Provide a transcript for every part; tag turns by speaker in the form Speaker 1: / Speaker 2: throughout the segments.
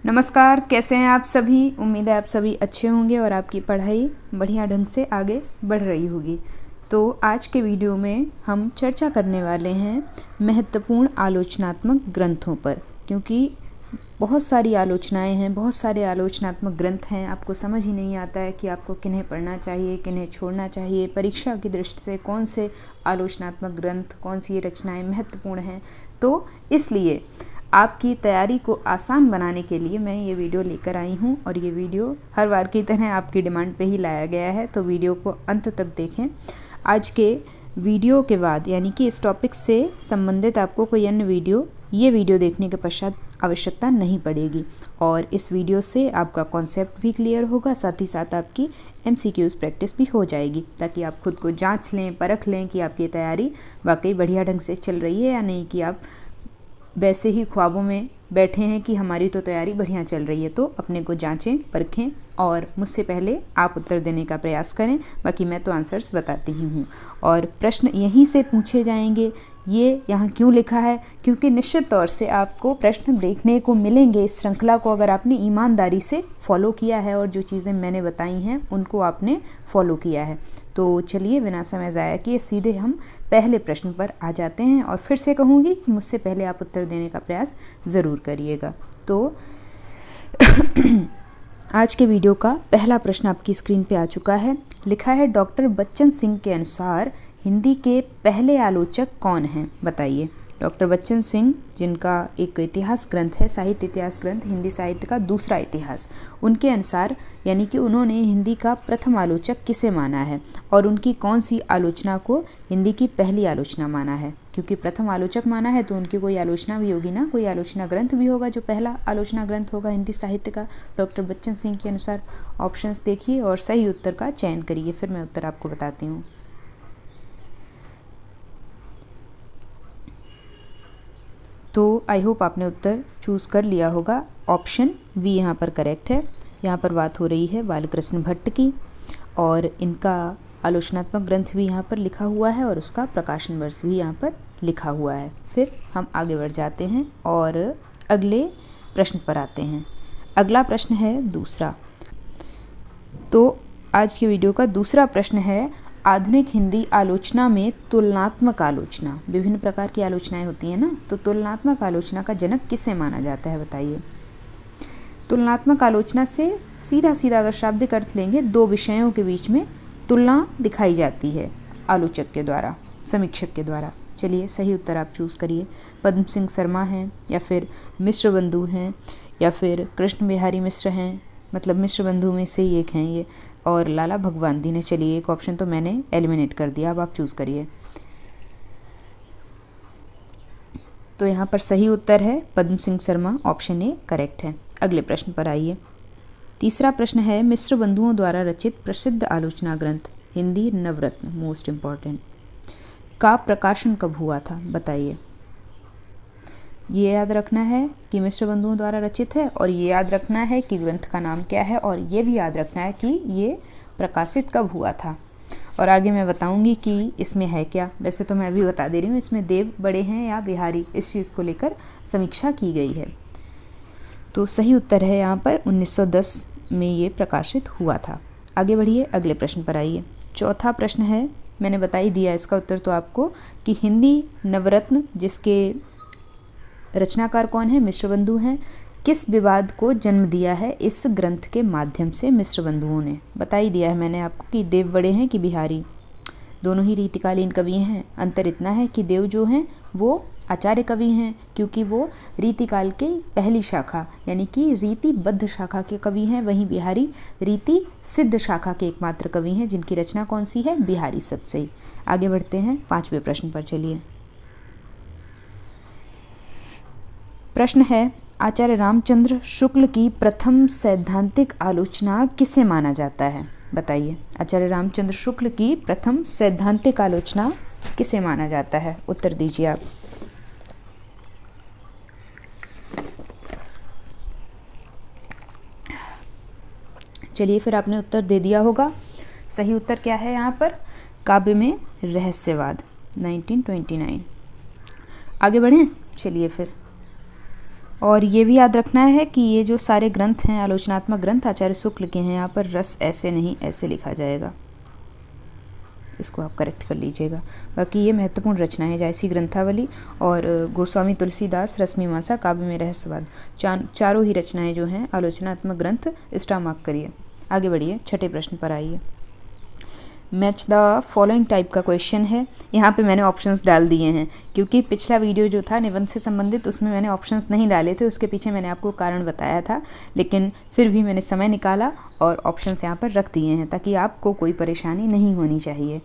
Speaker 1: नमस्कार, कैसे हैं आप सभी। उम्मीद है आप सभी अच्छे होंगे और आपकी पढ़ाई बढ़िया ढंग से आगे बढ़ रही होगी। तो आज के वीडियो में हम चर्चा करने वाले हैं महत्वपूर्ण आलोचनात्मक ग्रंथों पर, क्योंकि बहुत सारी आलोचनाएं हैं, बहुत सारे आलोचनात्मक ग्रंथ हैं। आपको समझ ही नहीं आता है कि आपको किन्हें पढ़ना चाहिए, किन्हें छोड़ना चाहिए। परीक्षा की दृष्टि से कौन से आलोचनात्मक ग्रंथ, कौन सी रचनाएं महत्वपूर्ण हैं। तो इसलिए आपकी तैयारी को आसान बनाने के लिए मैं ये वीडियो लेकर आई हूँ, और ये वीडियो हर बार की तरह आपकी डिमांड पे ही लाया गया है। तो वीडियो को अंत तक देखें। आज के वीडियो के बाद, यानी कि इस टॉपिक से संबंधित आपको कोई अन्य ये वीडियो देखने के पश्चात आवश्यकता नहीं पड़ेगी, और इस वीडियो से आपका कॉन्सेप्ट भी क्लियर होगा, साथ ही साथ आपकी MCQs प्रैक्टिस भी हो जाएगी, ताकि आप खुद को जांच लें, परख लें कि आपकी तैयारी वाकई बढ़िया ढंग से चल रही है या नहीं, कि आप वैसे ही ख्वाबों में बैठे हैं कि हमारी तो तैयारी बढ़िया चल रही है। तो अपने को जांचें, परखें, और मुझसे पहले आप उत्तर देने का प्रयास करें। बाकी मैं तो आंसर्स बताती ही हूँ, और प्रश्न यहीं से पूछे जाएंगे। ये यहाँ क्यों लिखा है? क्योंकि निश्चित तौर से आपको प्रश्न देखने को मिलेंगे इस श्रृंखला को, अगर आपने ईमानदारी से फॉलो किया है और जो चीज़ें मैंने बताई हैं उनको आपने फॉलो किया है। तो चलिए बिना समय ज़ाया किए सीधे हम पहले प्रश्न पर आ जाते हैं, और फिर से कहूँगी कि मुझसे पहले आप उत्तर देने का प्रयास ज़रूर करिएगा। तो आज के वीडियो का पहला प्रश्न आपकी स्क्रीन पे आ चुका है। लिखा है, डॉक्टर बच्चन सिंह के अनुसार हिंदी के पहले आलोचक कौन हैं? बताइए। डॉक्टर बच्चन सिंह, जिनका एक इतिहास ग्रंथ है, साहित्य इतिहास ग्रंथ, हिंदी साहित्य का दूसरा इतिहास, उनके अनुसार, यानी कि उन्होंने हिंदी का प्रथम आलोचक किसे माना है, और उनकी कौन सी आलोचना को हिंदी की पहली आलोचना माना है? क्योंकि प्रथम आलोचक माना है तो उनकी कोई आलोचना भी होगी ना, कोई आलोचना ग्रंथ भी होगा जो पहला आलोचना ग्रंथ होगा हिंदी साहित्य का। डॉक्टर बच्चन सिंह के अनुसार ऑप्शंस देखिए और सही उत्तर का चयन करिए, फिर मैं उत्तर आपको बताती हूँ। तो आई होप आपने उत्तर चूज़ कर लिया होगा। ऑप्शन बी यहाँ पर करेक्ट है। यहाँ पर बात हो रही है बालकृष्ण भट्ट की, और इनका आलोचनात्मक ग्रंथ भी यहाँ पर लिखा हुआ है, और उसका प्रकाशन वर्ष भी यहाँ पर लिखा हुआ है। फिर हम आगे बढ़ जाते हैं और अगले प्रश्न पर आते हैं। अगला प्रश्न है दूसरा। तो आज की वीडियो का दूसरा प्रश्न है, आधुनिक हिंदी आलोचना में तुलनात्मक आलोचना, विभिन्न प्रकार की आलोचनाएं होती हैं ना, तो तुलनात्मक आलोचना का जनक किसे माना जाता है? बताइए। तुलनात्मक आलोचना से सीधा सीधा अगर शाब्दिक अर्थ लेंगे, दो विषयों के बीच में तुलना दिखाई जाती है आलोचक के द्वारा, समीक्षक के द्वारा। चलिए सही उत्तर आप चूज़ करिए। पद्म सिंह शर्मा हैं, या फिर मिश्र बंधु हैं, या फिर कृष्ण बिहारी मिश्र हैं, मतलब मिश्र बंधु में से ही एक हैं ये, और लाला भगवान दी ने। चलिए एक ऑप्शन तो मैंने एलिमिनेट कर दिया, अब आप चूज़ करिए। तो यहाँ पर सही उत्तर है Padma Singh Sharma, option A correct है। अगले प्रश्न पर आइए। तीसरा प्रश्न है, मिश्र बंधुओं द्वारा रचित प्रसिद्ध आलोचना ग्रंथ हिंदी नवरत्न, मोस्ट इम्पॉर्टेंट, का प्रकाशन कब हुआ था? बताइए। ये याद रखना है कि मिश्र बंधुओं द्वारा रचित है, और ये याद रखना है कि ग्रंथ का नाम क्या है, और ये भी याद रखना है कि ये प्रकाशित कब हुआ था। और आगे मैं बताऊंगी कि इसमें है क्या। वैसे तो मैं अभी बता दे रही हूँ, इसमें देव बड़े हैं या बिहारी, इस चीज़ को लेकर समीक्षा की गई है। तो सही उत्तर है यहाँ पर 1910 में ये प्रकाशित हुआ था। आगे बढ़िए, अगले प्रश्न पर आइए। चौथा प्रश्न है, मैंने बता ही दिया इसका उत्तर तो आपको, कि हिंदी नवरत्न, जिसके रचनाकार कौन है? मिश्र बंधु हैं। किस विवाद को जन्म दिया है इस ग्रंथ के माध्यम से मिश्र बंधुओं ने? बता ही दिया है मैंने आपको कि देव बड़े हैं कि बिहारी, दोनों ही रीतिकालीन कवि हैं। अंतर इतना है कि देव जो हैं वो आचार्य कवि हैं, क्योंकि वो रीतिकाल के पहली शाखा, यानी कि रीतिबद्ध शाखा के कवि हैं। वहीं बिहारी रीति सिद्ध शाखा के एकमात्र कवि हैं, जिनकी रचना कौन सी है? बिहारी सतसई। आगे बढ़ते हैं पांचवें प्रश्न पर। चलिए, प्रश्न है, आचार्य रामचंद्र शुक्ल की प्रथम सैद्धांतिक आलोचना किसे माना जाता है? बताइए। आचार्य रामचंद्र शुक्ल की प्रथम सैद्धांतिक आलोचना किसे माना जाता है? उत्तर दीजिए आप। चलिए, फिर आपने उत्तर दे दिया होगा। सही उत्तर क्या है यहाँ पर? काव्य में रहस्यवाद, 1929। आगे बढ़ें। चलिए फिर, और ये भी याद रखना है कि ये जो सारे ग्रंथ हैं आलोचनात्मक ग्रंथ आचार्य शुक्ल के हैं। यहाँ पर रस ऐसे नहीं, ऐसे लिखा जाएगा, इसको आप करेक्ट कर लीजिएगा। बाकी ये महत्वपूर्ण रचना है जायसी ग्रंथावली और गोस्वामी तुलसीदास रसमीमांसा काव्य में रहस्यवाद, चारों ही रचनाएं जो हैं आलोचनात्मक ग्रंथ स्टार मार्क करिए। आगे बढ़िए, छठे प्रश्न पर आइए। मैच द फॉलोइंग टाइप का क्वेश्चन है। यहाँ पे मैंने ऑप्शंस डाल दिए हैं क्योंकि पिछला वीडियो जो था निबंध से संबंधित उसमें मैंने ऑप्शंस नहीं डाले थे, उसके पीछे मैंने आपको कारण बताया था, लेकिन फिर भी मैंने समय निकाला और ऑप्शंस यहाँ पर रख दिए हैं ताकि आपको कोई परेशानी नहीं होनी चाहिए।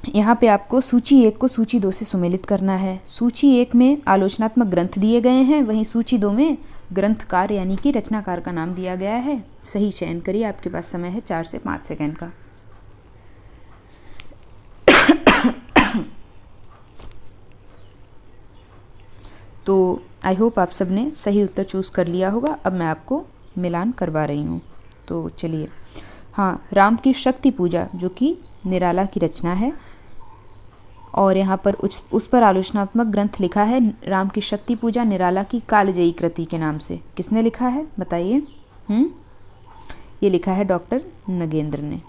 Speaker 1: यहाँ पे आपको सूची 1 को सूची 2 से सुमेलित करना है। सूची 1 में आलोचनात्मक ग्रंथ दिए गए हैं, वहीं सूची 2 में ग्रंथकार यानी कि रचनाकार का नाम दिया गया है। सही चयन करिए, आपके पास समय है 4 से 5 सेकंड का। तो आई होप आप सबने सही उत्तर चूज़ कर लिया होगा। अब मैं आपको मिलान करवा रही हूँ, तो चलिए। हाँ, राम की शक्ति पूजा जो कि निराला की रचना है और यहाँ पर उस पर आलोचनात्मक ग्रंथ लिखा है राम की शक्ति पूजा निराला की कालजयी कृति के नाम से। किसने लिखा है बताइए? ये लिखा है डॉक्टर नगेंद्र ने।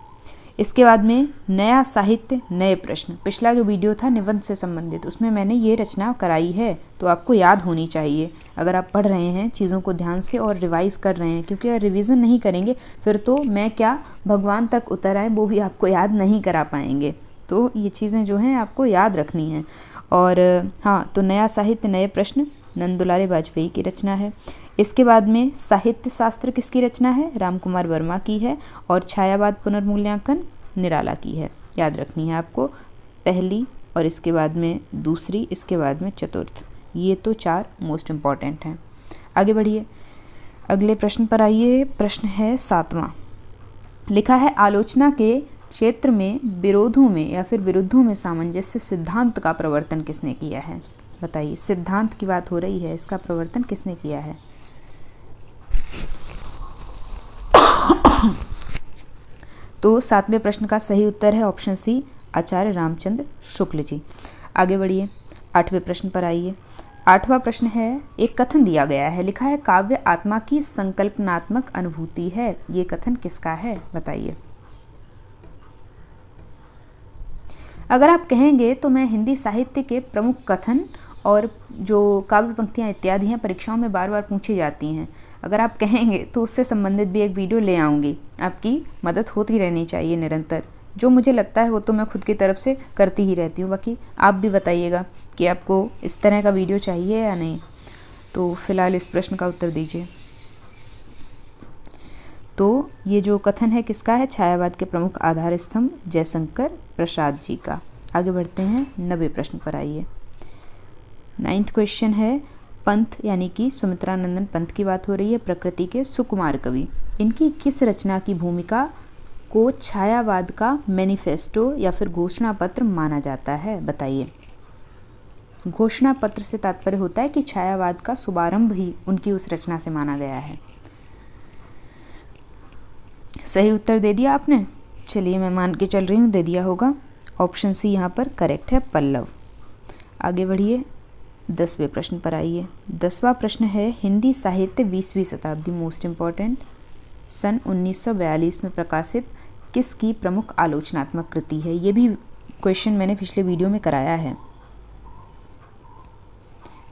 Speaker 1: इसके बाद में नया साहित्य नए प्रश्न, पिछला जो वीडियो था निबंध से संबंधित उसमें मैंने ये रचना कराई है, तो आपको याद होनी चाहिए अगर आप पढ़ रहे हैं चीज़ों को ध्यान से और रिवाइज़ कर रहे हैं, क्योंकि अगर रिवीजन नहीं करेंगे फिर तो मैं क्या भगवान तक उतर आए वो भी आपको याद नहीं करा पाएंगे। तो ये चीज़ें जो हैं आपको याद रखनी हैं। और हाँ, तो नया साहित्य नए प्रश्न नंद दुलारे वाजपेयी की रचना है। इसके बाद में साहित्य शास्त्र किसकी रचना है? रामकुमार वर्मा की है। और छायावाद पुनर्मूल्यांकन निराला की है। याद रखनी है आपको, पहली और इसके बाद में दूसरी, इसके बाद में चतुर्थ, ये तो 4 मोस्ट इम्पॉर्टेंट हैं। आगे बढ़िए, अगले प्रश्न पर आइए। प्रश्न है 7वां। लिखा है आलोचना के क्षेत्र में विरोधों में या फिर विरुद्धों में सामंजस्य सिद्धांत का प्रवर्तन किसने किया है? बताइए, सिद्धांत की बात हो रही है, इसका प्रवर्तन किसने किया है? तो 7वें प्रश्न का सही उत्तर है ऑप्शन सी, आचार्य रामचंद्र शुक्ल जी। आगे बढ़िए, 8वें प्रश्न पर आइए। 8वां प्रश्न है, एक कथन दिया गया है, लिखा है काव्य आत्मा की संकल्पनात्मक अनुभूति है। ये कथन किसका है बताइए? अगर आप कहेंगे तो मैं हिंदी साहित्य के प्रमुख कथन और जो काव्य पंक्तियाँ इत्यादि हैं परीक्षाओं में बार बार पूछी जाती हैं, अगर आप कहेंगे तो उससे संबंधित भी एक वीडियो ले आऊँगी। आपकी मदद होती रहनी चाहिए निरंतर, जो मुझे लगता है वो तो मैं खुद की तरफ से करती ही रहती हूँ। बाकी आप भी बताइएगा कि आपको इस तरह का वीडियो चाहिए या नहीं। तो फिलहाल इस प्रश्न का उत्तर दीजिए। तो ये जो कथन है किसका है? छायावाद के प्रमुख आधार स्तंभ जयशंकर प्रसाद जी का। आगे बढ़ते हैं, 90 प्रश्न पर आइए। 9th क्वेश्चन है, पंत यानी कि सुमित्रानंदन पंत की बात हो रही है, प्रकृति के सुकुमार कवि। इनकी किस रचना की भूमिका को छायावाद का मैनिफेस्टो या फिर घोषणा पत्र माना जाता है? बताइए। घोषणा पत्र से तात्पर्य होता है कि छायावाद का शुभारंभ ही उनकी उस रचना से माना गया है। सही उत्तर दे दिया आपने? चलिए, मैं मान के चल रही हूँ दे दिया होगा। ऑप्शन सी यहाँ पर करेक्ट है, पल्लव। आगे बढ़िए, 10वें प्रश्न पर आइए। 10वां प्रश्न है, हिंदी साहित्य 20वीं शताब्दी मोस्ट इम्पॉर्टेंट सन 1942 में प्रकाशित किसकी प्रमुख आलोचनात्मक कृति है? ये भी क्वेश्चन मैंने पिछले वीडियो में कराया है।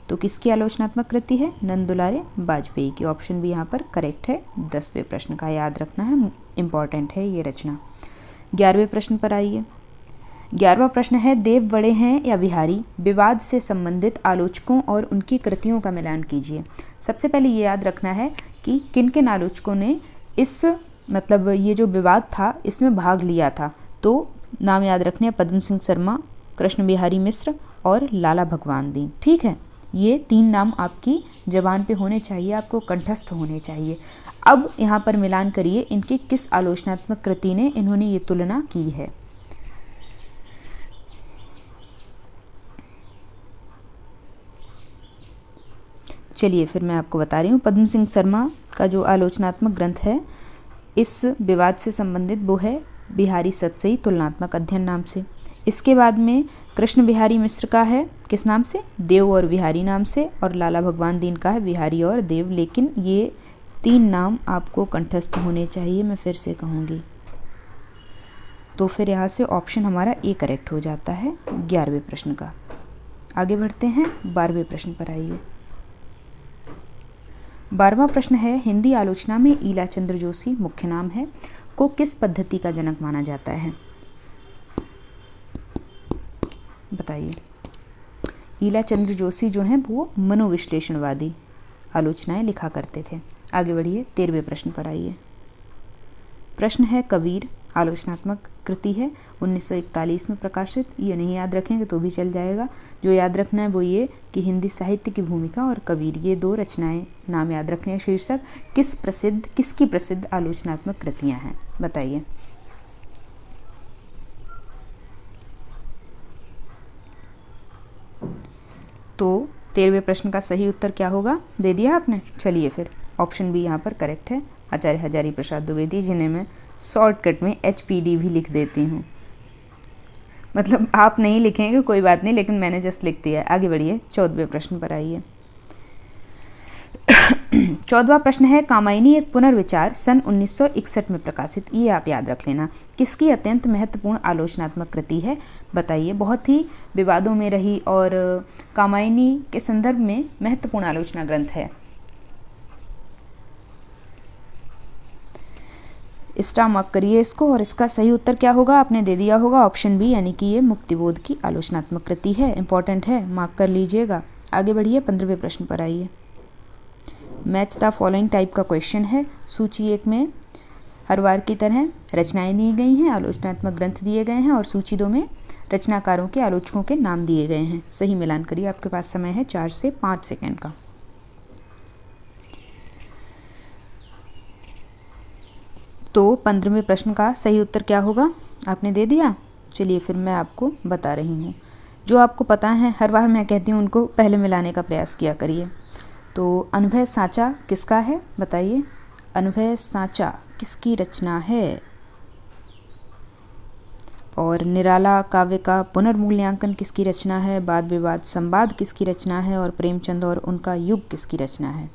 Speaker 1: तो किसकी आलोचनात्मक कृति है? नंद दुलारे वाजपेयी की। ऑप्शन भी यहाँ पर करेक्ट है। 10वें प्रश्न का याद रखना है, इम्पॉर्टेंट है ये रचना। 11वें प्रश्न पर आइए। 11वां प्रश्न है, देव बड़े हैं या बिहारी? विवाद से संबंधित आलोचकों और उनकी कृतियों का मिलान कीजिए। सबसे पहले ये याद रखना है कि किन किन आलोचकों ने इस मतलब ये जो विवाद था इसमें भाग लिया था। तो नाम याद रखने हैं, पद्म सिंह शर्मा, कृष्ण बिहारी मिश्र और लाला भगवान दीन। ठीक है, ये 3 नाम आपकी जबान पे होने चाहिए, आपको कंठस्थ होने चाहिए। अब यहाँ पर मिलान करिए, इनकी किस आलोचनात्मक कृति ने इन्होंने ये तुलना की है। चलिए फिर मैं आपको बता रही हूँ। पद्म सिंह शर्मा का जो आलोचनात्मक ग्रंथ है इस विवाद से संबंधित वो है बिहारी सतसई तुलनात्मक अध्ययन नाम से। इसके बाद में कृष्ण बिहारी मिश्र का है किस नाम से, देव और बिहारी नाम से, और लाला भगवान दीन का है बिहारी और देव। लेकिन ये 3 नाम आपको कंठस्थ होने चाहिए, मैं फिर से कहूँगी। तो फिर यहाँ से ऑप्शन हमारा ए करेक्ट हो जाता है 11वें प्रश्न का। आगे बढ़ते हैं 12वें प्रश्न पर आइए। 12वां प्रश्न है, हिंदी आलोचना में ईला चंद्र जोशी मुख्य नाम है को किस पद्धति का जनक माना जाता है, बताइए। ईला चंद्र जोशी जो हैं वो मनोविश्लेषणवादी आलोचनाएं लिखा करते थे। आगे बढ़िए 13वें प्रश्न पर आइए। प्रश्न है, कबीर आलोचनात्मक कृति है, 1941 में प्रकाशित। ये नहीं याद रखेंगे तो भी चल जाएगा, जो याद रखना है वो ये कि हिंदी साहित्य की भूमिका और कबीर, ये 2 रचनाएं नाम याद रखने हैं। शीर्षक किसकी प्रसिद्ध आलोचनात्मक कृतियां हैं, बताइए। तो 13वें प्रश्न का सही उत्तर क्या होगा, दे दिया आपने। चलिए फिर ऑप्शन बी यहाँ पर करेक्ट है, आचार्य हजारी प्रसाद द्विवेदी, जिन्हें मैं शॉर्टकट में HPD भी लिख देती हूँ। मतलब आप नहीं लिखेंगे कोई बात नहीं, लेकिन मैंने जस्ट लिख दिया है। आगे बढ़िए 14वें प्रश्न पर आइए। 14वां प्रश्न है, कामायनी एक पुनर्विचार सन 1961 में प्रकाशित, ये आप याद रख लेना, किसकी अत्यंत महत्वपूर्ण आलोचनात्मक कृति है, बताइए। बहुत ही विवादों में रही और कामायनी के संदर्भ में महत्वपूर्ण आलोचना ग्रंथ है। स्टार मार्क करिए इसको, और इसका सही उत्तर क्या होगा आपने दे दिया होगा, ऑप्शन बी, यानी कि ये मुक्तिबोध की आलोचनात्मक कृति है। इंपॉर्टेंट है, मार्क कर लीजिएगा। आगे बढ़िए 15वें प्रश्न पर आइए। मैच द फॉलोइंग टाइप का क्वेश्चन है। सूची 1 में हर बार की तरह रचनाएं दी गई हैं, आलोचनात्मक ग्रंथ दिए गए हैं, और सूची 2 में रचनाकारों के आलोचकों के नाम दिए गए हैं। सही मिलान करिए, आपके पास समय है 4 से 5 सेकेंड का। तो 15वें प्रश्न का सही उत्तर क्या होगा आपने दे दिया। चलिए फिर मैं आपको बता रही हूँ, जो आपको पता है हर बार मैं कहती हूँ उनको पहले मिलाने का प्रयास किया करिए। तो अनुभय सांचा किसका है, बताइए। अनुभय सांचा किसकी रचना है, और निराला काव्य का पुनर्मूल्यांकन किसकी रचना है, वाद विवाद संवाद किसकी रचना है, और प्रेमचंद और उनका युग किसकी रचना है।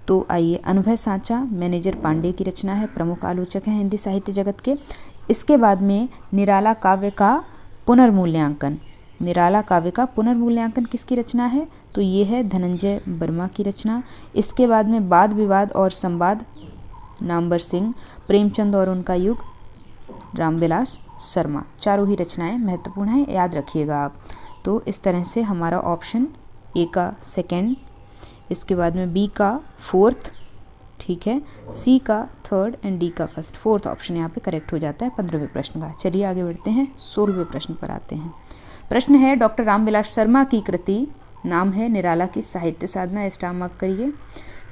Speaker 1: तो आइए, अनुभय सांचा मैनेजर पांडे की रचना है, प्रमुख आलोचक हैं हिंदी साहित्य जगत के। इसके बाद में निराला काव्य का पुनर्मूल्यांकन, निराला काव्य का पुनर्मूल्यांकन किसकी रचना है, तो ये है धनंजय वर्मा की रचना। इसके बाद में वाद विवाद और संवाद नामवर सिंह, प्रेमचंद और उनका युग रामविलास शर्मा। चारों ही रचनाएं महत्वपूर्ण हैं, याद रखिएगा आप। तो इस तरह से हमारा ऑप्शन ए का सेकेंड, इसके बाद में बी का फोर्थ, ठीक है, सी का थर्ड एंड डी का फर्स्ट। फोर्थ ऑप्शन यहाँ पे करेक्ट हो जाता है 15वें प्रश्न का। चलिए आगे बढ़ते हैं, 16वें प्रश्न पर आते हैं। प्रश्न है, डॉक्टर रामविलास शर्मा की कृति नाम है निराला की साहित्य साधना, स्टार मार्क करिए,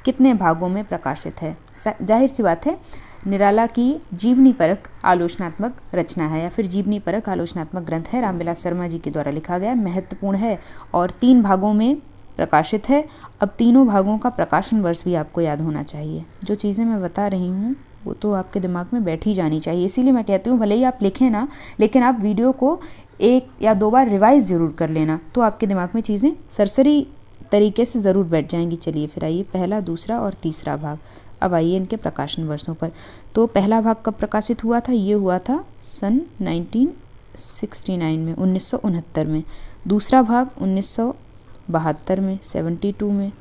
Speaker 1: कितने भागों में प्रकाशित है। जाहिर सी बात है, निराला की जीवनी परक आलोचनात्मक रचना है, या फिर जीवनी परक आलोचनात्मक ग्रंथ है, रामविलास शर्मा जी के द्वारा लिखा गया, महत्वपूर्ण है और 3 भागों में प्रकाशित है। अब तीनों भागों का प्रकाशन वर्ष भी आपको याद होना चाहिए। जो चीज़ें मैं बता रही हूँ वो तो आपके दिमाग में बैठ ही जानी चाहिए, इसीलिए मैं कहती हूँ भले ही आप लिखें ना, लेकिन आप वीडियो को 1 या 2 बार रिवाइज़ ज़रूर कर लेना, तो आपके दिमाग में चीज़ें सरसरी तरीके से ज़रूर बैठ जाएंगी। चलिए फिर आइए, पहला, दूसरा और तीसरा भाग। अब आइए इनके प्रकाशन वर्षों पर। तो पहला भाग कब प्रकाशित हुआ था, ये हुआ था सन 1969 में, 1969 में। दूसरा भाग 1972 में, 72 में।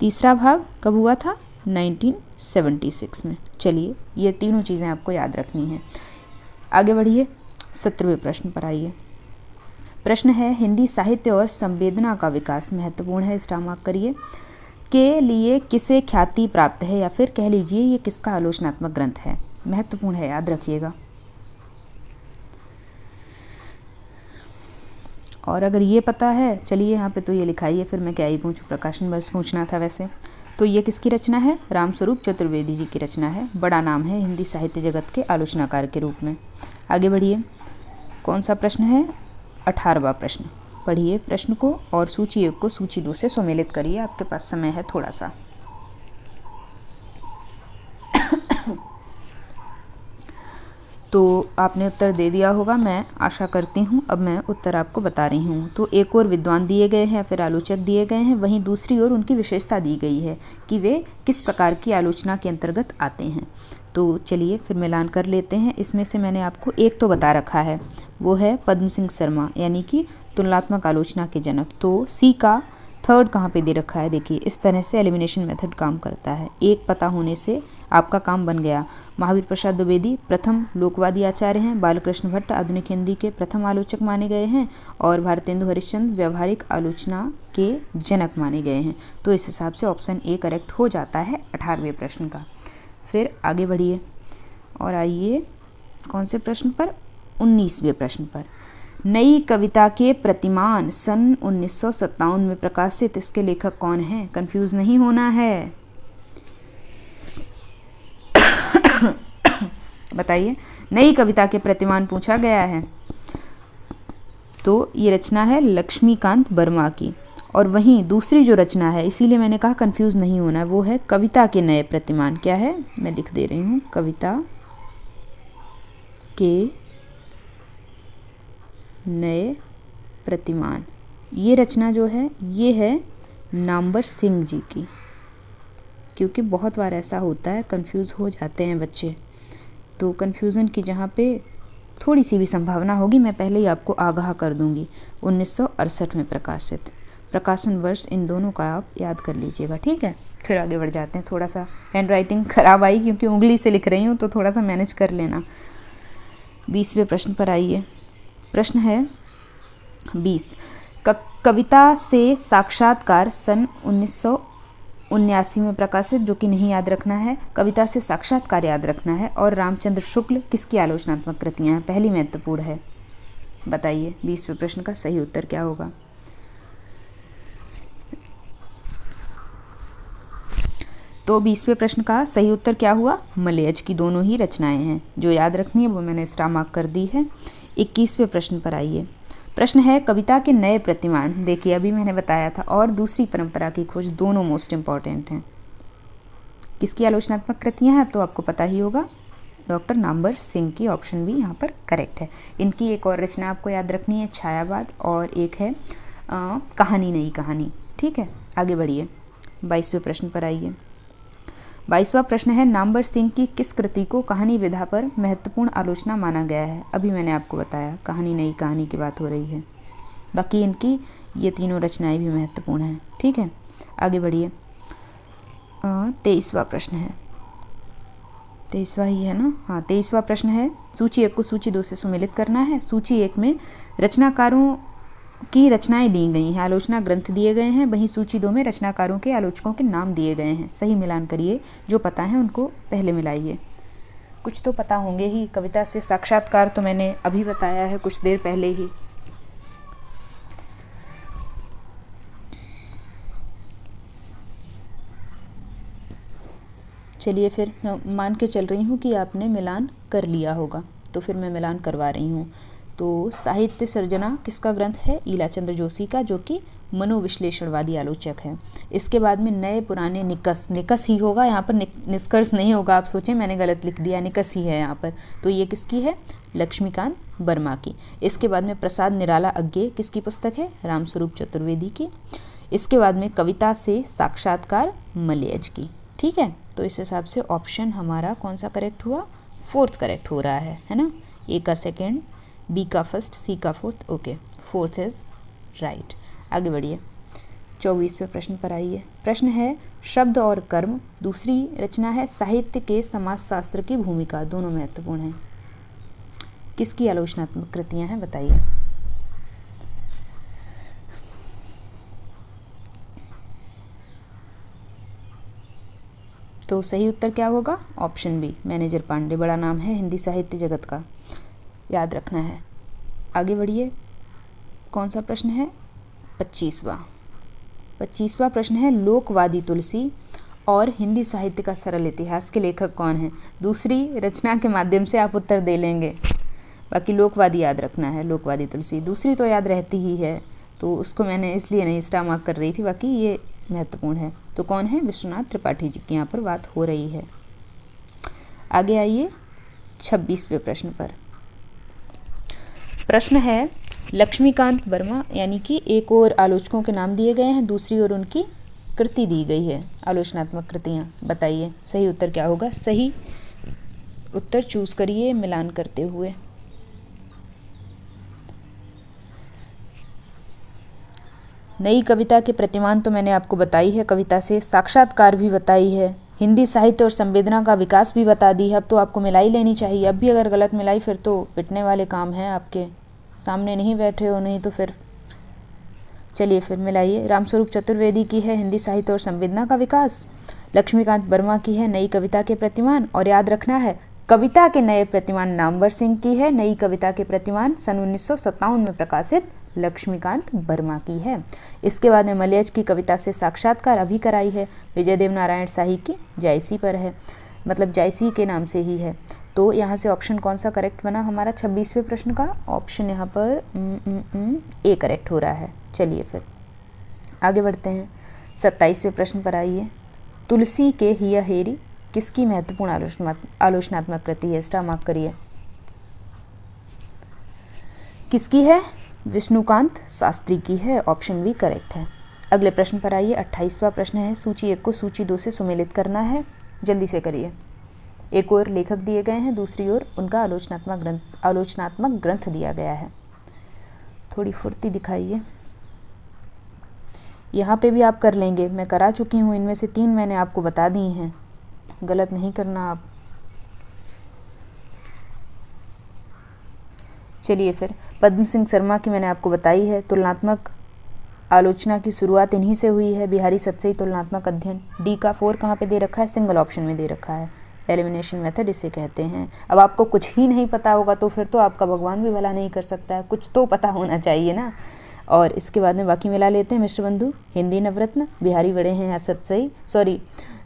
Speaker 1: तीसरा भाग कब हुआ था, 1976 में। चलिए ये तीनों चीज़ें आपको याद रखनी हैं। आगे बढ़िए, 17वें प्रश्न पर आइए। प्रश्न है, हिंदी साहित्य और संवेदना का विकास महत्वपूर्ण है, स्टार मार्क करिए, के लिए किसे ख्याति प्राप्त है, या फिर कह लीजिए ये किसका आलोचनात्मक ग्रंथ है, महत्वपूर्ण है, याद रखिएगा। और अगर ये पता है, चलिए यहाँ पे तो ये लिखाइए, फिर मैं क्या ही पूछूँ, प्रकाशन वर्ष पूछना था वैसे। तो ये किसकी रचना है, रामस्वरूप चतुर्वेदी जी की रचना है, बड़ा नाम है हिंदी साहित्य जगत के आलोचनाकार के रूप में। आगे बढ़िए, कौन सा प्रश्न है, 18वां प्रश्न। पढ़िए प्रश्न को और सूची 1 को सूची 2 से सम्मिलित करिए, आपके पास समय है थोड़ा सा। तो आपने उत्तर दे दिया होगा, मैं आशा करती हूँ। अब मैं उत्तर आपको बता रही हूँ। तो एक और विद्वान दिए गए हैं, फिर आलोचक दिए गए हैं, वहीं दूसरी ओर उनकी विशेषता दी गई है कि वे किस प्रकार की आलोचना के अंतर्गत आते हैं। तो चलिए फिर मिलान कर लेते हैं। इसमें से मैंने आपको एक तो बता रखा है, वो है पद्म सिंह शर्मा, यानी कि तुलनात्मक आलोचना के जनक। तो सी का थर्ड कहाँ पे दे रखा है, देखिए इस तरह से एलिमिनेशन मेथड काम करता है। एक पता होने से आपका काम बन गया। महावीर प्रसाद द्विवेदी प्रथम लोकवादी आचार्य हैं। बालकृष्ण भट्ट आधुनिक हिंदी के प्रथम आलोचक माने गए हैं और भारतेंदु हरिश्चंद्र व्यवहारिक आलोचना के जनक माने गए हैं। तो इस हिसाब से ऑप्शन ए करेक्ट हो जाता है 18वें प्रश्न का। फिर आगे बढ़िए और आइए कौन से प्रश्न पर, 19वें प्रश्न पर। नई कविता के प्रतिमान सन 1957 में प्रकाशित, इसके लेखक कौन हैं? कंफ्यूज नहीं होना है। बताइए, नई कविता के प्रतिमान पूछा गया है। तो ये रचना है लक्ष्मीकांत वर्मा की, और वहीं दूसरी जो रचना है, इसीलिए मैंने कहा कंफ्यूज नहीं होना है, वो है कविता के नए प्रतिमान। क्या है, मैं लिख दे रही हूँ, कविता के नए प्रतिमान। ये रचना जो है ये है नामवर सिंह जी की, क्योंकि बहुत बार ऐसा होता है कंफ्यूज हो जाते हैं बच्चे। तो कंफ्यूजन की जहाँ पे थोड़ी सी भी संभावना होगी, मैं पहले ही आपको आगाह कर दूंगी। 1968 में प्रकाशित, प्रकाशन वर्ष इन दोनों का आप याद कर लीजिएगा, ठीक है। फिर आगे बढ़ जाते हैं। थोड़ा सा हैंड राइटिंग खराब आई क्योंकि उंगली से लिख रही हूँ, तो थोड़ा सा मैनेज कर लेना। 20वें प्रश्न पर आइए। प्रश्न है 20, कविता से साक्षात्कार सन 1979 में प्रकाशित, जो कि नहीं याद रखना है। कविता से साक्षात्कार याद रखना है। और रामचंद्र शुक्ल किसकी आलोचनात्मक कृतियां हैं? पहली महत्वपूर्ण है। बताइए 20वें प्रश्न का सही उत्तर क्या होगा। तो 20वें प्रश्न का सही उत्तर क्या हुआ? मलयज की दोनों ही रचनाएं हैं। जो याद रखनी है वो मैंने स्टार मार्क कर दी है। 21वें प्रश्न पर आइए। प्रश्न है कविता के नए प्रतिमान। देखिए अभी मैंने बताया था, और दूसरी परंपरा की खोज, दोनों मोस्ट इंपॉर्टेंट हैं। किसकी आलोचनात्मक कृतियां हैं अब तो आपको पता ही होगा, डॉक्टर नामवर सिंह की। ऑप्शन भी यहाँ पर करेक्ट है। इनकी एक और रचना आपको याद रखनी है, छायावाद, और एक है कहानी नई कहानी, ठीक है। आगे बढ़िए, 22वें प्रश्न पर आइए। 22वां प्रश्न है नामवर सिंह की किस कृति को कहानी विधा पर महत्वपूर्ण आलोचना माना गया है? अभी मैंने आपको बताया कहानी नई कहानी की बात हो रही है। बाकी इनकी ये तीनों रचनाएं भी महत्वपूर्ण हैं, ठीक है। आगे बढ़िए, 23वां प्रश्न है, 23वां ही है ना? हाँ, 23वां प्रश्न है सूची 1 को सूची 2 से सुमेलित करना है। सूची 1 में रचनाकारों की रचनाएं दी गई हैं, आलोचना ग्रंथ दिए गए हैं। वहीं सूची 2 में रचनाकारों के आलोचकों के नाम दिए गए हैं। सही मिलान करिए, जो पता है उनको पहले मिलाइए। कुछ तो पता होंगे ही। कविता से साक्षात्कार तो मैंने अभी बताया है कुछ देर पहले ही। चलिए फिर मैं मान के चल रही हूँ कि आपने मिलान कर लिया होगा, तो फिर मैं मिलान करवा रही हूँ। तो साहित्य सर्जना किसका ग्रंथ है? ईलाचंद्र जोशी का, जो कि मनोविश्लेषणवादी आलोचक हैं। इसके बाद में नए पुराने निकस, निकस ही होगा यहाँ पर, निष्कर्ष नहीं होगा। आप सोचें मैंने गलत लिख दिया, निकस ही है यहाँ पर। तो ये किसकी है? लक्ष्मीकांत वर्मा की। इसके बाद में प्रसाद निराला अज्ञे, किसकी पुस्तक है? रामस्वरूप चतुर्वेदी की। इसके बाद में कविता से साक्षात्कार, मलयज की, ठीक है। तो इस हिसाब से ऑप्शन हमारा कौन सा करेक्ट हुआ? 4th करेक्ट हो रहा है ना। ए का सेकेंड, बी का फर्स्ट, सी का fourth, okay, 4th is right. आगे बढ़िए, 24वें प्रश्न पर आइए। प्रश्न है शब्द और कर्म। दूसरी रचना है साहित्य के समाजशास्त्र की भूमिका। दोनों महत्वपूर्ण हैं। किसकी आलोचनात्मक कृतियां हैं बताइए। तो सही उत्तर क्या होगा? Option B, manager Pandey. बड़ा नाम है हिंदी साहित्य जगत का, याद रखना है। आगे बढ़िए, कौन सा प्रश्न है? 25वां प्रश्न है लोकवादी तुलसी और हिंदी साहित्य का सरल इतिहास के लेखक कौन है? दूसरी रचना के माध्यम से आप उत्तर दे लेंगे। बाकी लोकवादी याद रखना है, लोकवादी तुलसी। दूसरी तो याद रहती ही है, तो उसको मैंने इसलिए नहीं स्टार मार्क कर रही थी, बाकी ये महत्वपूर्ण है। तो कौन है? विश्वनाथ त्रिपाठी जी की यहाँ पर बात हो रही है। आगे आइए, 26वें प्रश्न पर। प्रश्न है, लक्ष्मीकांत वर्मा यानी कि एक और आलोचकों के नाम दिए गए हैं, दूसरी ओर उनकी कृति दी गई है, आलोचनात्मक कृतियाँ। बताइए सही उत्तर क्या होगा। सही उत्तर चूज करिए मिलान करते हुए। नई कविता के प्रतिमान तो मैंने आपको बताई है, कविता से साक्षात्कार भी बताई है, हिंदी साहित्य और संवेदना का विकास भी बता दी है। अब तो आपको मिलाई लेनी चाहिए। अब भी अगर गलत मिलाई फिर तो पिटने वाले काम हैं, आपके सामने नहीं बैठे हो, नहीं तो फिर चलिए फिर मिलाइए। रामस्वरूप चतुर्वेदी की है हिंदी साहित्य और संवेदना का विकास, लक्ष्मीकांत वर्मा की है नई कविता के प्रतिमान, और याद रखना है कविता के नए प्रतिमान नामवर सिंह की है, नई कविता के प्रतिमान सन 1957 में प्रकाशित लक्ष्मीकांत वर्मा की है। इसके बाद में मलयज की कविता से साक्षात्कार अभी कराई है, विजयदेव नारायण शाही की जायसी पर है, मतलब जायसी के नाम से ही है। तो यहाँ से ऑप्शन कौन सा करेक्ट बना हमारा 26वें प्रश्न का? ऑप्शन यहाँ पर ए करेक्ट हो रहा है। चलिए फिर आगे बढ़ते हैं। 27वें प्रश्न पर आइए। तुलसी के हिया हेरी किसकी महत्वपूर्ण आलोचनात्मक कृति है? स्टार मार्क करिए। किसकी है? विष्णुकांत शास्त्री की है। ऑप्शन बी करेक्ट है। अगले प्रश्न पर आइए। 28वां प्रश्न है, सूची 1 को सूची 2 से सुमेलित करना है, जल्दी से करिए। एक और लेखक दिए गए हैं, दूसरी ओर उनका आलोचनात्मक ग्रंथ दिया गया है। थोड़ी फुर्ती दिखाइए। यहाँ पे भी आप कर लेंगे, मैं करा चुकी हूँ, इनमें से 3 मैंने आपको बता दी हैं, गलत नहीं करना आप। चलिए फिर पद्म सिंह शर्मा की मैंने आपको बताई है, तुलनात्मक आलोचना की शुरुआत इन्हीं से हुई है, बिहारी सतसई तुलनात्मक अध्ययन। डी का 4 कहाँ पे दे रखा है? सिंगल ऑप्शन में दे रखा है, एलिमिनेशन मेथड इसे कहते हैं। अब आपको कुछ ही नहीं पता होगा तो फिर तो आपका भगवान भी भला नहीं कर सकता है, कुछ तो पता होना चाहिए ना। और इसके बाद में बाकी मिला लेते हैं। मिस्टर बंधु हिंदी नवरत्न, बिहारी बड़े हैं या सतसई,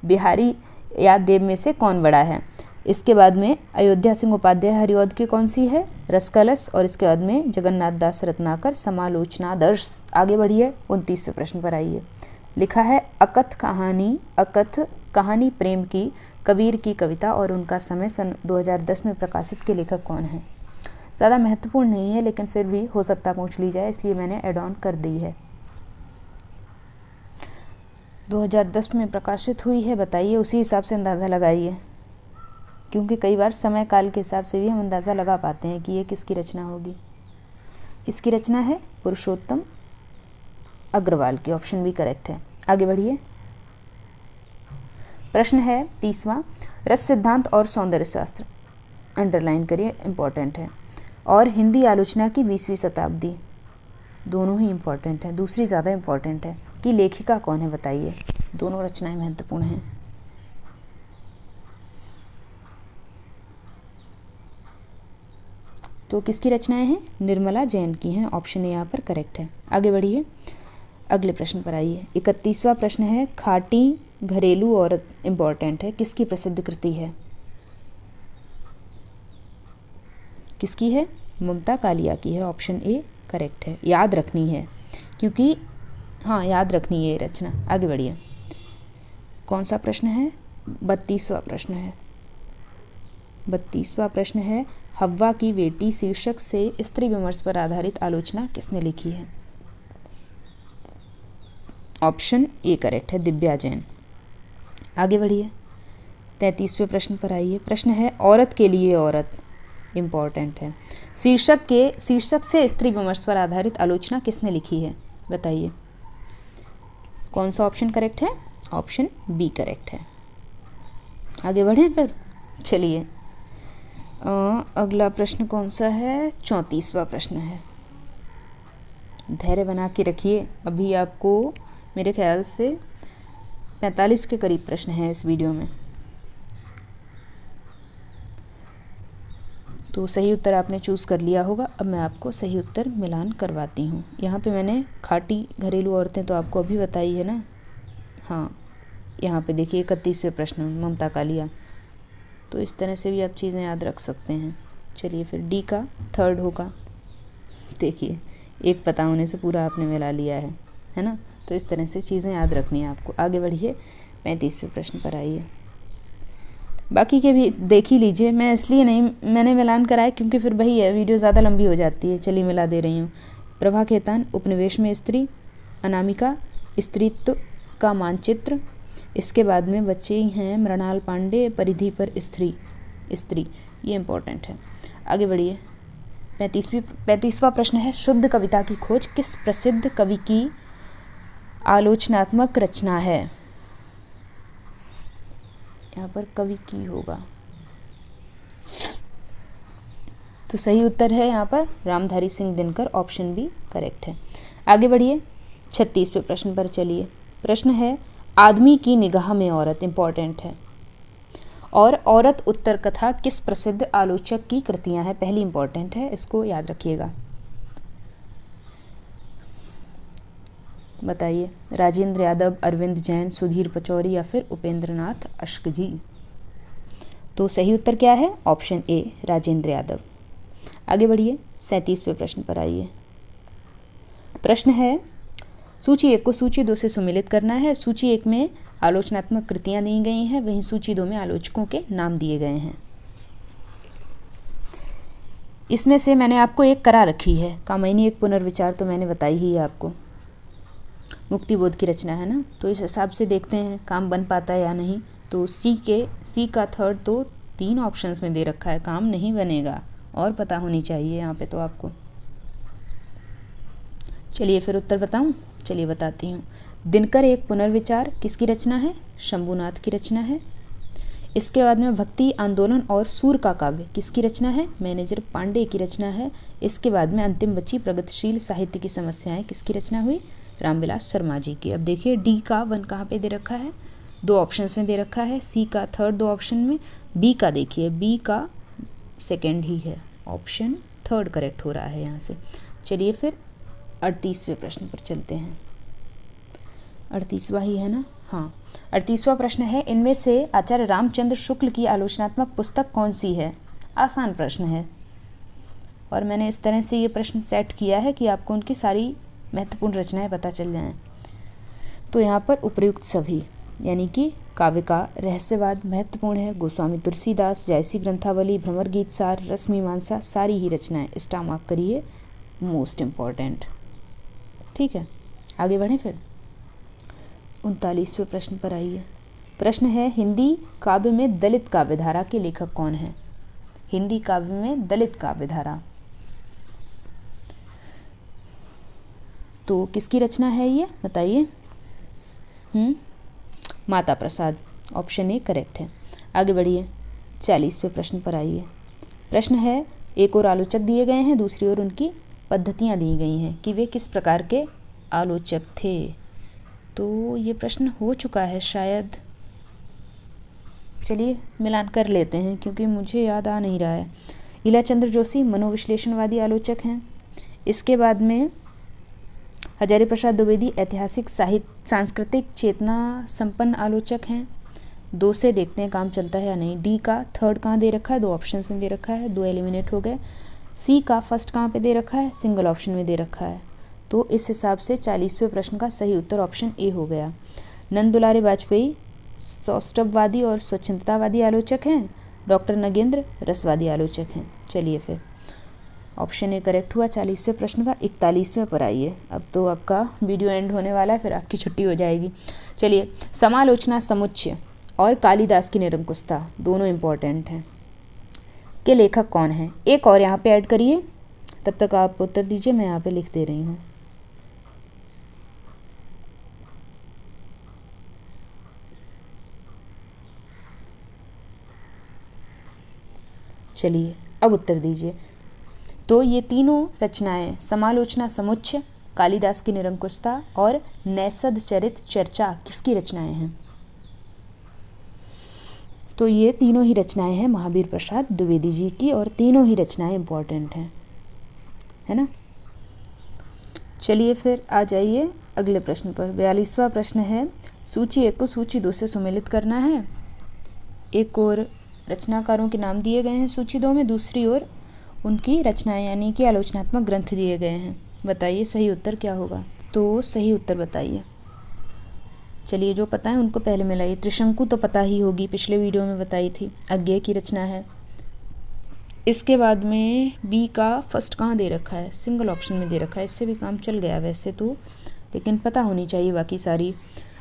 Speaker 1: बिहारी या देव में से कौन बड़ा है। इसके बाद में अयोध्या सिंह उपाध्याय हरिऔध की कौन सी है? रसकलश। और इसके बाद में जगन्नाथ दास रत्नाकर समालोचनादर्श। आगे बढ़िए 29वें प्रश्न पर आइए। लिखा है अकथ कहानी प्रेम की कबीर की कविता और उनका समय सन 2010 में प्रकाशित के लेखक कौन है? ज़्यादा महत्वपूर्ण नहीं है लेकिन फिर भी हो सकता पूछ ली जाए, इसलिए मैंने एड ऑन कर दी है। 2010 में प्रकाशित हुई है, बताइए, उसी हिसाब से अंदाज़ा लगाइए, क्योंकि कई बार समय काल के हिसाब से भी हम अंदाज़ा लगा पाते हैं कि ये किसकी रचना होगी। किसकी रचना है? पुरुषोत्तम अग्रवाल की। ऑप्शन भी करेक्ट है। आगे बढ़िए। प्रश्न है 30वां, रस सिद्धांत और सौंदर्य शास्त्र, अंडरलाइन करिए, इंपॉर्टेंट है। और हिंदी आलोचना की 20वीं शताब्दी, दोनों ही इंपॉर्टेंट है, दूसरी ज़्यादा इंपॉर्टेंट है। कि लेखिका कौन है बताइए? दोनों रचनाएं महत्वपूर्ण हैं। तो किसकी रचनाएं हैं? निर्मला जैन की हैं। ऑप्शन ए यहाँ पर करेक्ट है। आगे बढ़िए, अगले प्रश्न पर आइए। 31वां प्रश्न है, खाटी घरेलू औरत, इंपॉर्टेंट है, किसकी प्रसिद्ध कृति है? किसकी है? ममता कालिया की है। ऑप्शन ए करेक्ट है। याद रखनी है क्योंकि याद रखनी है ये रचना। आगे बढ़िए। कौन सा प्रश्न है? 32वां प्रश्न है। 32वां प्रश्न है, हव्वा की बेटी शीर्षक से स्त्री विमर्श पर आधारित आलोचना किसने लिखी है? ऑप्शन ए करेक्ट है, दिव्या जैन। आगे बढ़िए। 33वें प्रश्न पर आइए। प्रश्न है, औरत के लिए औरत, इम्पॉर्टेंट है, शीर्षक से स्त्री विमर्श पर आधारित आलोचना किसने लिखी है? बताइए कौन सा ऑप्शन करेक्ट है? ऑप्शन बी करेक्ट है। आगे बढ़ें फिर। चलिए अगला प्रश्न कौन सा है? 34वां प्रश्न है। धैर्य बना के रखिए, अभी आपको मेरे ख्याल से 45 के करीब प्रश्न हैं इस वीडियो में। तो सही उत्तर आपने चूज़ कर लिया होगा। अब मैं आपको सही उत्तर मिलान करवाती हूँ। यहाँ पे मैंने खाटी घरेलू औरतें तो आपको अभी बताई है ना। हाँ, यहाँ पे देखिए 31वें प्रश्न, ममता कालिया। तो इस तरह से भी आप चीज़ें याद रख सकते हैं। चलिए फिर डी का 3rd होगा। देखिए एक पता होने से पूरा आपने मिला लिया है ना। तो इस तरह से चीज़ें याद रखनी है आपको। आगे बढ़िए 35वें प्रश्न पर आइए। बाकी के भी देख ही लीजिए, मैं इसलिए नहीं मैंने मिलान कराया क्योंकि फिर वही है, वीडियो ज़्यादा लंबी हो जाती है। चलिए मिला दे रही हूँ। प्रभा खेतान, उपनिवेश में स्त्री, अनामिका, स्त्रीत्व का मानचित्र, इसके बाद में बच्चे ही हैं मृणाल पांडे, परिधि पर स्त्री, ये इम्पोर्टेंट है। आगे बढ़िए। 35वां प्रश्न है, शुद्ध कविता की खोज किस प्रसिद्ध कवि की आलोचनात्मक रचना है? यहाँ पर कवि की होगा तो सही उत्तर है यहाँ पर Ramdhari Singh Dinkar, option B correct है। आगे बढ़िए 36वें प्रश्न पर चलिए। प्रश्न है, आदमी की निगाह में औरत, इम्पॉर्टेंट है। और औरत उत्तर कथा किस प्रसिद्ध आलोचक की कृतियां हैं? पहली इम्पॉर्टेंट है, इसको याद रखिएगा। बताइए, राजेंद्र यादव, अरविंद जैन, सुधीर पचौरी या फिर उपेंद्रनाथ अश्कजी? तो सही उत्तर क्या है? Option A, Rajendra Yadav. आगे बढ़िए 37वें प्रश्न पर आइए। प्रश्न है, सूची 1 को सूची 2 से सुमेलित करना है। सूची 1 में आलोचनात्मक कृतियां दी गई हैं, वहीं सूची 2 में आलोचकों के नाम दिए गए हैं। इसमें से मैंने आपको एक करा रखी है, कामिनी एक पुनर्विचार, तो मैंने बताई ही है आपको, मुक्तिबोध की रचना है ना। तो इस हिसाब से देखते हैं काम बन पाता है या नहीं। तो सी का थर्ड तो 3 ऑप्शंस में दे रखा है, काम नहीं बनेगा, और पता होनी चाहिए यहाँ पे तो आपको। चलिए फिर उत्तर बताऊँ? चलिए बताती हूँ। दिनकर एक पुनर्विचार किसकी रचना है? शंभुनाथ की रचना है। इसके बाद में भक्ति आंदोलन और सूर का काव्य किसकी रचना है? मैनेजर पांडे की रचना है। इसके बाद में अंतिम बची प्रगतिशील साहित्य की समस्याएं किसकी रचना हुई? रामविलास शर्मा जी की। अब देखिए डी का 1 कहाँ पे दे रखा है? 2 ऑप्शंस में दे रखा है। सी का थर्ड 2 ऑप्शन में। बी का देखिए, बी का सेकेंड ही है, ऑप्शन थर्ड करेक्ट हो रहा है यहाँ से। चलिए फिर 38वें प्रश्न पर चलते हैं। 38वां ही है ना? हाँ, 38वां प्रश्न है, इनमें से आचार्य रामचंद्र शुक्ल की आलोचनात्मक पुस्तक कौन सी है? आसान प्रश्न है, और मैंने इस तरह से ये प्रश्न सेट किया है कि आपको उनकी सारी महत्वपूर्ण रचनाएं पता चल जाएं। तो यहाँ पर उपर्युक्त सभी, यानी कि काव्य का रहस्यवाद महत्वपूर्ण है, गोस्वामी तुलसीदास, जयसी ग्रंथावली, भ्रमर गीत सार, रस मीमांसा, सारी ही रचनाएं स्टार मार्क करिए, मोस्ट इम्पॉर्टेंट। ठीक है, आगे बढ़ें फिर 39वें प्रश्न पर आइए। प्रश्न है, हिंदी काव्य में दलित काव्यधारा के लेखक कौन है? हिंदी काव्य में दलित काव्यधारा, तो किसकी रचना है ये बताइए? Mata Prasad, option A correct है। आगे बढ़िए 40वें प्रश्न पर आइए। प्रश्न है, एक और आलोचक दिए गए हैं, दूसरी ओर उनकी पद्धतियां दी गई हैं कि वे किस प्रकार के आलोचक थे। तो ये प्रश्न हो चुका है शायद, चलिए मिलान कर लेते हैं क्योंकि मुझे याद आ नहीं रहा है। ईलाचंद्र जोशी मनोविश्लेषणवादी आलोचक हैं। इसके बाद में हजारी प्रसाद द्विवेदी ऐतिहासिक साहित्य सांस्कृतिक चेतना संपन्न आलोचक हैं। 2 से देखते हैं काम चलता है या नहीं। डी का थर्ड कहाँ दे रखा है? 2 ऑप्शंस में दे रखा है, 2 एलिमिनेट हो गए। सी का फर्स्ट कहाँ पे दे रखा है? सिंगल ऑप्शन में दे रखा है। तो इस हिसाब से 40वें प्रश्न का सही उत्तर ऑप्शन ए हो गया। नंद दुलारे वाजपेयी सौष्ठववादी और स्वच्छंदतावादी आलोचक हैं। डॉक्टर नगेंद्र रसवादी आलोचक हैं। चलिए फिर ऑप्शन ए करेक्ट हुआ 40वें प्रश्न का। 41वें पर आइए। अब तो आपका वीडियो एंड होने वाला है, फिर आपकी छुट्टी हो जाएगी। चलिए, समालोचना समुच्चय और कालिदास की निरंकुशता दोनों इम्पॉर्टेंट हैं के लेखक कौन हैं? एक और यहाँ पे ऐड करिए, तब तक आप उत्तर दीजिए, मैं यहाँ पे लिख दे रही हूँ। चलिए अब उत्तर दीजिए। तो ये तीनों रचनाएं समालोचना समुच्चय, कालिदास की निरंकुशता और नैषध चरित चर्चा किसकी रचनाएं हैं? तो ये तीनों ही रचनाएं हैं महावीर प्रसाद द्विवेदी जी की, और तीनों ही रचनाएं इंपॉर्टेंट हैं, है ना। चलिए फिर आ जाइए अगले प्रश्न पर। 42वां प्रश्न है, सूची 1 को सूची 2 से सुमेलित करना है। एक और रचनाकारों के नाम दिए गए हैं सूची 2 में, दूसरी ओर उनकी रचनाएं यानी कि आलोचनात्मक ग्रंथ दिए गए हैं। बताइए सही उत्तर क्या होगा? तो सही उत्तर बताइए। चलिए जो पता है उनको पहले मिलाइए। त्रिशंकु तो पता ही होगी, पिछले वीडियो में बताई थी, अज्ञेय की रचना है। इसके बाद में बी का फर्स्ट कहाँ दे रखा है, सिंगल ऑप्शन में दे रखा है, इससे भी काम चल गया वैसे तो, लेकिन पता होनी चाहिए बाकी सारी।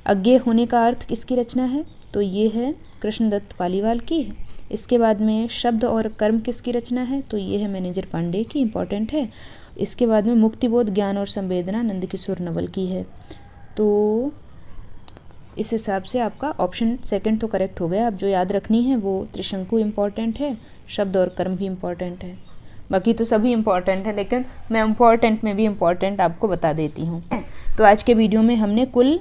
Speaker 1: अज्ञेय होने का अर्थ किसकी रचना है, तो ये है कृष्णदत्त पालीवाल की। इसके बाद में शब्द और कर्म किसकी रचना है, तो ये है मैनेजर पांडे की, इम्पॉर्टेंट है। इसके बाद में मुक्तिबोध ज्ञान और संवेदना नंदकिशोर नवल की है। तो इस हिसाब से आपका ऑप्शन सेकंड तो करेक्ट हो गया। अब जो याद रखनी है वो त्रिशंकु इम्पॉर्टेंट है, शब्द और कर्म भी इम्पॉर्टेंट है, बाकी तो सभी इम्पॉर्टेंट है, लेकिन मैं इम्पॉर्टेंट में भी इम्पॉर्टेंट आपको बता देती हूँ। तो आज के वीडियो में हमने कुल,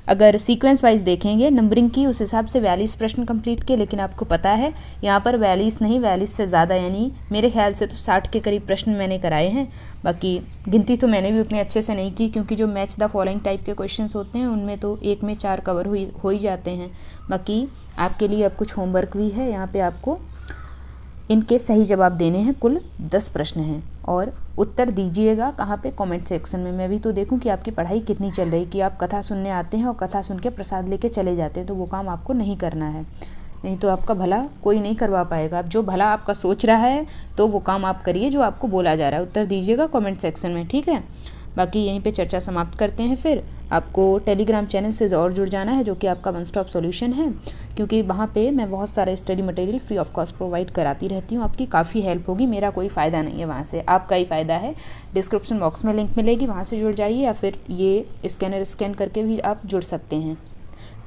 Speaker 1: अगर सीक्वेंस वाइज देखेंगे नंबरिंग की, उस हिसाब से 42 प्रश्न कंप्लीट किए। लेकिन आपको पता है यहाँ पर 42 नहीं, 42 से ज़्यादा, यानी मेरे ख्याल से तो 60 के करीब प्रश्न मैंने कराए हैं। बाकी गिनती तो मैंने भी उतने अच्छे से नहीं की, क्योंकि जो मैच द फॉलोइंग टाइप के क्वेश्चंस होते हैं उनमें तो एक में 4 कवर हो ही जाते हैं। बाकी आपके लिए अब कुछ होमवर्क भी है, यहाँ पर आपको इनके सही जवाब देने हैं। कुल 10 प्रश्न हैं और उत्तर दीजिएगा कहाँ पे, कमेंट सेक्शन में। मैं भी तो देखूं कि आपकी पढ़ाई कितनी चल रही, कि आप कथा सुनने आते हैं और कथा सुन के प्रसाद लेके चले जाते हैं, तो वो काम आपको नहीं करना है, नहीं तो आपका भला कोई नहीं करवा पाएगा। अब जो भला आपका सोच रहा है तो वो काम आप करिए जो आपको बोला जा रहा है। उत्तर दीजिएगा कमेंट सेक्शन में, ठीक है। बाकी यहीं पे चर्चा समाप्त करते हैं। फिर आपको टेलीग्राम चैनल से और जुड़ जाना है, जो कि आपका वन स्टॉप सॉल्यूशन है, क्योंकि वहाँ पे मैं बहुत सारे study material free of cost provide कराती रहती हूँ। आपकी काफ़ी हेल्प होगी, मेरा कोई फ़ायदा नहीं है वहाँ से, आपका ही फ़ायदा है। डिस्क्रिप्शन बॉक्स में लिंक मिलेगी, वहाँ से जुड़ जाइए, या फिर ये स्कैनर स्कैन करके भी आप जुड़ सकते हैं।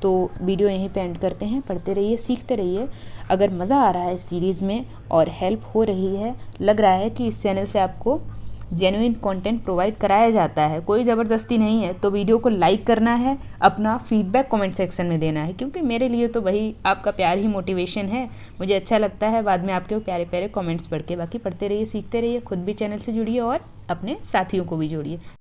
Speaker 1: तो वीडियो यहीं पे एंड करते हैं। पढ़ते रहिए, सीखते रहिए। अगर मज़ा आ रहा है इस सीरीज़ में और हेल्प हो रही है, लग रहा है कि इस चैनल से आपको जेन्युइन कंटेंट प्रोवाइड कराया जाता है, कोई ज़बरदस्ती नहीं है, तो वीडियो को लाइक करना है, अपना फीडबैक कमेंट सेक्शन में देना है, क्योंकि मेरे लिए तो वही आपका प्यार ही मोटिवेशन है। मुझे अच्छा लगता है बाद में आपके प्यारे प्यारे कमेंट्स पढ़ के। बाकी पढ़ते रहिए, सीखते रहिए, खुद भी चैनल से जुड़िए और अपने साथियों को भी जोड़िए।